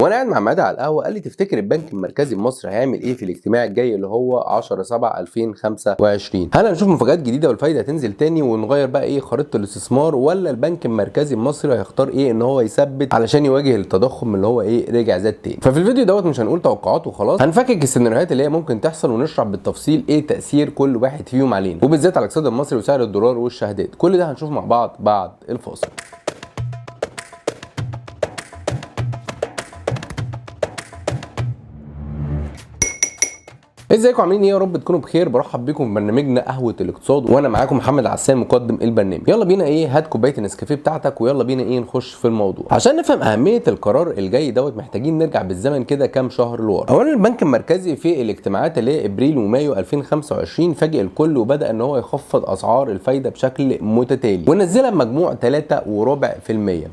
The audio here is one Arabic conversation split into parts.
وانا قاعد مع مدى على القهوه قال لي تفتكر البنك المركزي المصري هيعمل ايه في الاجتماع الجاي اللي هو 10/7/2025؟ هل هنشوف مفاجآت جديده والفايده هتنزل تاني ونغير بقى ايه خريطه الاستثمار، ولا البنك المركزي المصري هيختار ايه ان هو يثبت علشان يواجه التضخم اللي هو ايه رجع زاد تاني؟ ففي الفيديو دوت مش هنقول توقعات وخلاص، هنفكك السيناريوهات اللي هي ممكن تحصل ونشرح بالتفصيل ايه تاثير كل واحد فيهم علينا وبالذات على الاقتصاد المصري وسعر الدولار والشهادات. كل ده هنشوف مع بعض بعد الفاصل. ازيكم عاملين ايه؟ يا رب تكونوا بخير. برحب بيكم في برنامجنا قهوه الاقتصاد وانا معاكم محمد عسان مقدم البرنامج. يلا بينا ايه، هات كوبايه النسكافيه بتاعتك ويلا بينا ايه نخش في الموضوع. عشان نفهم اهميه القرار الجاي دوت محتاجين نرجع بالزمن كده كام شهر لورا. اولا البنك المركزي في الاجتماعات اللي هي ابريل ومايو 2025 فاجئ الكل وبدا ان هو يخفض اسعار الفايده بشكل متتالي ونزلها بمجموع 3.25%.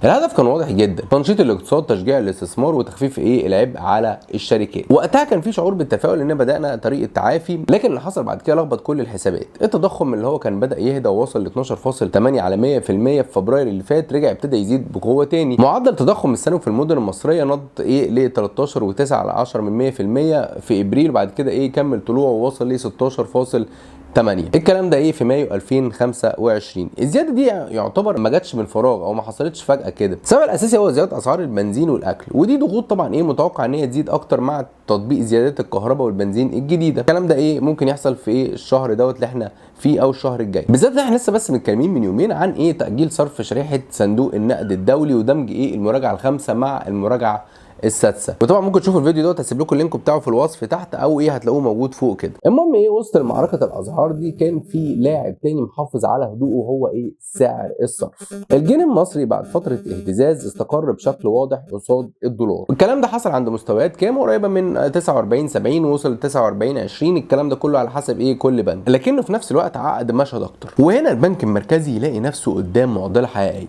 الهدف كان واضح جدا، تنشيط الاقتصاد، تشجيع الاستثمار، وتخفيف ايه العبء على الشركات. وقتها كان في شعور بالتفاؤل ان بدانا طريق التعافي، لكن اللي حصل بعد كده لخبط كل الحسابات. التضخم اللي هو كان بدا يهدى ووصل ل 12.8 على 100% في فبراير اللي فات رجع ابتدى يزيد بقوه تاني. معدل التضخم السنوي في المدن المصريه نط ايه ل 13.9 على 10% في ابريل، وبعد كده ايه كمل طلوعه ووصل ل 16.8. الكلام ده ايه في مايو 2025. الزياده دي يعتبر ما جاتش من فراغ او ما حصلتش فجاه كده. السبب الاساسي هو زياده اسعار البنزين والاكل، ودي ضغوط طبعا ايه متوقع ان هي تزيد اكتر مع تطبيق زيادات الكهرباء والبنزين الجديده. الكلام ده ايه ممكن يحصل في ايه الشهر دوت اللي احنا فيه او الشهر الجاي بالذات. ده احنا لسه بس متكلمين من يومين عن ايه تاجيل صرف شريحه صندوق النقد الدولي ودمج ايه المراجعه الخامسه مع المراجعه السادسه. وطبعا ممكن تشوفوا الفيديو دوت، هسيب لكم اللينك بتاعه في الوصف تحت او ايه هتلاقوه موجود فوق كده. المهم ايه وسط معركه الاسعار دي كان في لاعب تاني محافظ على هدوءه وهو ايه سعر الصرف. الجنيه المصري بعد فتره اهتزاز استقر بشكل واضح قصاد الدولار. الكلام ده حصل عند مستويات كام قريبه من 49.70 ووصل ل 49.20. الكلام ده كله على حسب ايه كل بنك، لكنه في نفس الوقت عقد مشهد اكتر. وهنا البنك المركزي يلاقي نفسه قدام معضله حقيقيه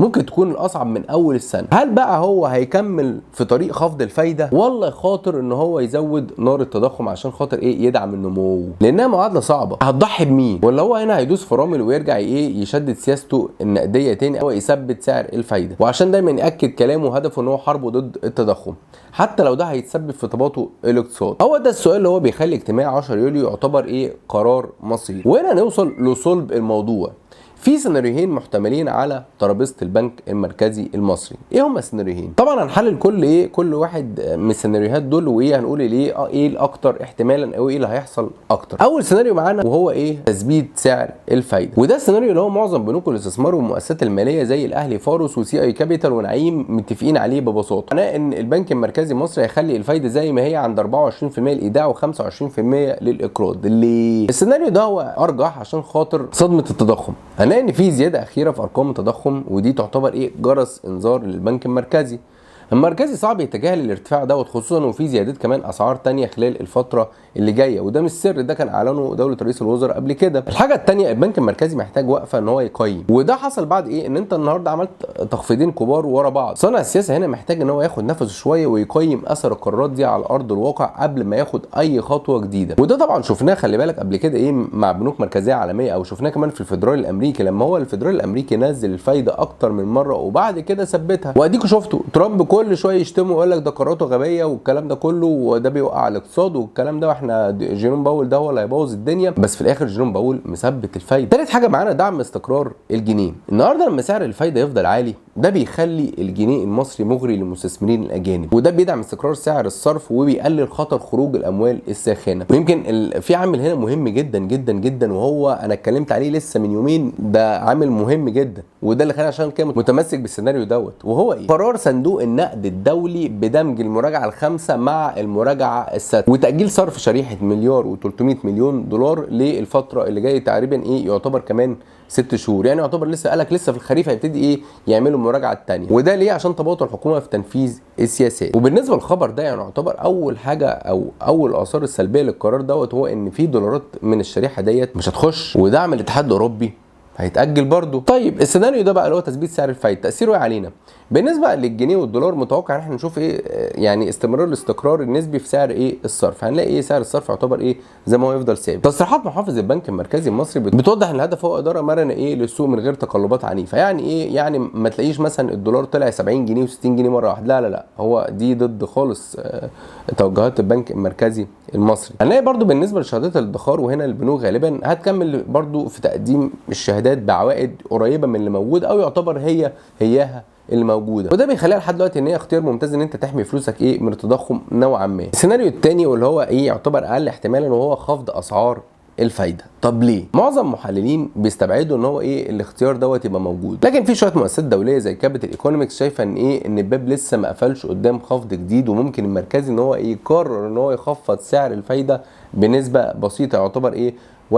ممكن تكون الاصعب من اول السنه. هل بقى هو هيكمل في طريق خفض الفايده، ولا يخاطر ان هو يزود نار التضخم عشان خاطر ايه يدعم النمو؟ لانها معادله صعبه. هتضحي بمين؟ ولا هو هنا هيدوس فرامل ويرجع ايه يشدد سياسته النقديه تاني او يثبت سعر الفايده، وعشان دايما ياكد كلامه هدفه ان هو حربه ضد التضخم حتى لو ده هيتسبب في تباطؤ الاقتصاد؟ هو ده السؤال اللي هو بيخلي اجتماع 10 يوليو يعتبر ايه قرار مصيري. وهنا نوصل لصلب الموضوع. في سيناريوهين محتملين على ترابيزه البنك المركزي المصري. ايه هما السيناريوهين؟ طبعا هنحلل كل واحد من السيناريوهات دول، وايه هنقول ليه ايه الاكتر احتمالا او ايه اللي هيحصل اكتر. اول سيناريو معانا وهو ايه تثبيت سعر الفايده، وده السيناريو اللي هو معظم بنوك الاستثمار والمؤسسات الماليه زي الاهلي فارس وسي اي كابيتال ونعيم متفقين عليه ببساطه. معناه ان البنك المركزي المصري هيخلي الفايده زي ما هي عند 24% الايداع و25% للاقراض. ليه السيناريو ده هو ارجح؟ عشان خاطر صدمه التضخم. هنلاقي ان في زياده اخيره في ارقام التضخم، ودي تعتبر ايه جرس انذار للبنك المركزي. المركزي صعب يتجاهل الارتفاع دوت، خصوصا وفي زيادات كمان اسعار تانية خلال الفتره اللي جايه، وده مش سر، ده كان اعلنه دوله رئيس الوزراء قبل كده. الحاجه الثانيه البنك المركزي محتاج وقفه ان هو يقيم، وده حصل بعد ايه ان انت النهارده عملت تخفيضين كبار ورا بعض. صانع السياسه هنا محتاج ان هو ياخد نفسه شويه ويقيم اثر القرارات دي على ارض الواقع قبل ما ياخد اي خطوه جديده. وده طبعا شفناه خلي بالك قبل كده ايه مع بنوك مركزيه عالميه، او شفناه كمان في الفدرالي الامريكي لما هو الفدرالي الامريكي نزل الفايده اكتر من مره وبعد كده ثبتها. واديكوا شفتوا ترامب كل شويه يشتموا ويقول لك ده قراراته غبيه والكلام ده كله وده بيوقع الاقتصاد والكلام ده، واحنا جيروم باول ده هو اللي هيبوظ الدنيا. بس في الاخر جيروم باول مثبت الفايده. ثالث حاجه معانا دعم استقرار الجنيه. النهارده لما سعر الفايده يفضل عالي ده بيخلي الجنيه المصري مغري للمستثمرين الاجانب، وده بيدعم استقرار سعر الصرف وبيقلل خطر خروج الاموال الساخنه. ويمكن في عامل هنا مهم جدا جدا جدا وهو انا اتكلمت عليه لسه من يومين، ده عامل مهم جدا وده اللي خلاني عشان كده متمسك بالسيناريو دوت، وهو ايه قرار صندوق النقد الدولي بدمج المراجعه الخامسه مع المراجعه السادسه وتاجيل صرف شريحه مليار و300 مليون دولار للفتره اللي جايه تقريبا ايه يعتبر كمان 6 شهور. يعني يعتبر لسه قالك لسه في الخريف هيبتدي ايه يعملوا المراجعه الثانيه، وده ليه عشان تباطؤ الحكومه في تنفيذ السياسات. وبالنسبه للخبر ده يعني يعتبر اول حاجه او اول الاثار السلبيه للقرار دوت هو ان في دولارات من الشريحه ديت مش هتخش، ودعم الاتحاد الاوروبي هيتأجل برضه. طيب السيناريو ده بقى اللي هو تثبيت سعر الفايدة تأثيره ايه علينا؟ بالنسبة للجنيه والدولار متوقع ان احنا نشوف ايه يعني استمرار الاستقرار النسبي في سعر ايه الصرف. هنلاقي ايه سعر الصرف يعتبر ايه زي ما هو يفضل ثابت. تصريحات محافظ البنك المركزي المصري بتوضح ان الهدف هو اداره مرنه ايه للسوق من غير تقلبات عنيفه. يعني ايه؟ يعني ما تلاقيش مثلا الدولار طلع 70 جنيه و60 جنيه مره واحده، لا لا لا، هو دي ضد خالص توجهات البنك المركزي المصري. هنلاقي برضو بالنسبه لشهادات الادخار، وهنا البنوك غالبا هتكمل برضو في تقديم الشهادات بعوائد قريبه من اللي موجود او يعتبر هياها اللي موجوده، وده بيخليها لحد دلوقتي ان هي اختيار ممتاز ان انت تحمي فلوسك ايه من التضخم نوعا ما. السيناريو الثاني واللي هو ايه يعتبر اقل احتمالا وهو خفض اسعار الفايده. طب ليه؟ معظم المحللين بيستبعدوا ان هو ايه الاختيار دوت يبقى موجود، لكن في شويه مؤسسات دوليه زي كابيتال ايكونومكس شايفه ان ايه ان الباب لسه ما قفلش قدام خفض جديد، وممكن المركزي ان هو ايه يقرر ان هو يخفض سعر الفايده بنسبه بسيطه يعتبر ايه 1%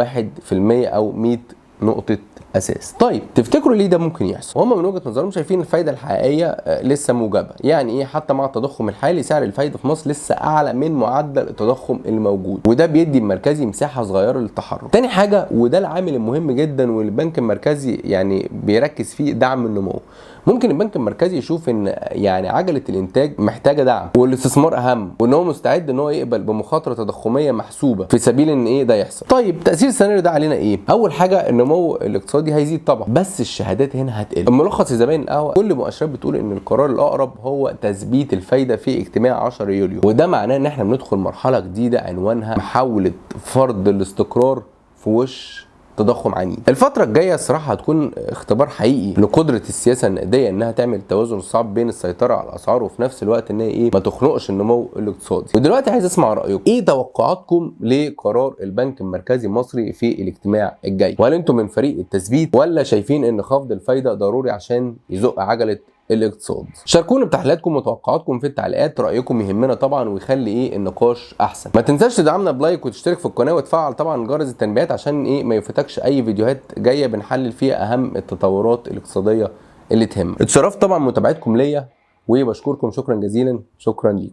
او 100 نقطة أساس. طيب تفتكروا ليه ده ممكن يحصل؟ وهم من وجهة نظرهم شايفين الفايدة الحقيقية لسه موجبة. يعني إيه؟ حتى مع التضخم الحالي سعر الفايدة في مصر لسه أعلى من معدل التضخم الموجود، وده بيدي المركزي مساحة صغيرة للتحرك. تاني حاجة وده العامل المهم جدا والبنك المركزي يعني بيركز فيه دعم النمو. ممكن البنك المركزي يشوف ان يعني عجله الانتاج محتاجه دعم والاستثمار اهم، وان هو مستعد ان هو يقبل بمخاطره تضخميه محسوبه في سبيل ان ايه ده يحصل. طيب تاثير السيناريو ده علينا ايه؟ اول حاجه النمو الاقتصادي هيزيد طبعا، بس الشهادات هنا هتقل. الملخص لزبائن القهوه كل مؤشرات بتقول ان القرار الاقرب هو تثبيت الفايده في اجتماع 10 يوليو، وده معناه ان احنا بندخل مرحله جديده عنوانها محاوله فرض الاستقرار في وش تضخم عنيف. الفترة الجاية الصراحة هتكون اختبار حقيقي لقدرة السياسة النقدية انها تعمل التوازن الصعب بين السيطرة على الاسعار وفي نفس الوقت ان هي ايه ما تخنقش النمو الاقتصادي. ودلوقتي عايز اسمع رأيكم، ايه توقعاتكم لقرار البنك المركزي المصري في الاجتماع الجاي؟ وهل انتم من فريق التثبيت ولا شايفين ان خفض الفايدة ضروري عشان يزق عجلة الاقتصاد؟ شاركونا بتحليلاتكم وتوقعاتكم في التعليقات، رايكم يهمنا طبعا ويخلي ايه النقاش احسن. ما تنساش تدعمنا بلايك وتشترك في القناه وتفعل طبعا جرس التنبيهات عشان ايه ما يفوتكش اي فيديوهات جايه بنحلل فيها اهم التطورات الاقتصاديه اللي تهم. اتشرفت طبعا متابعتكم ليا وبشكركم شكرا جزيلا. شكرا ليكم.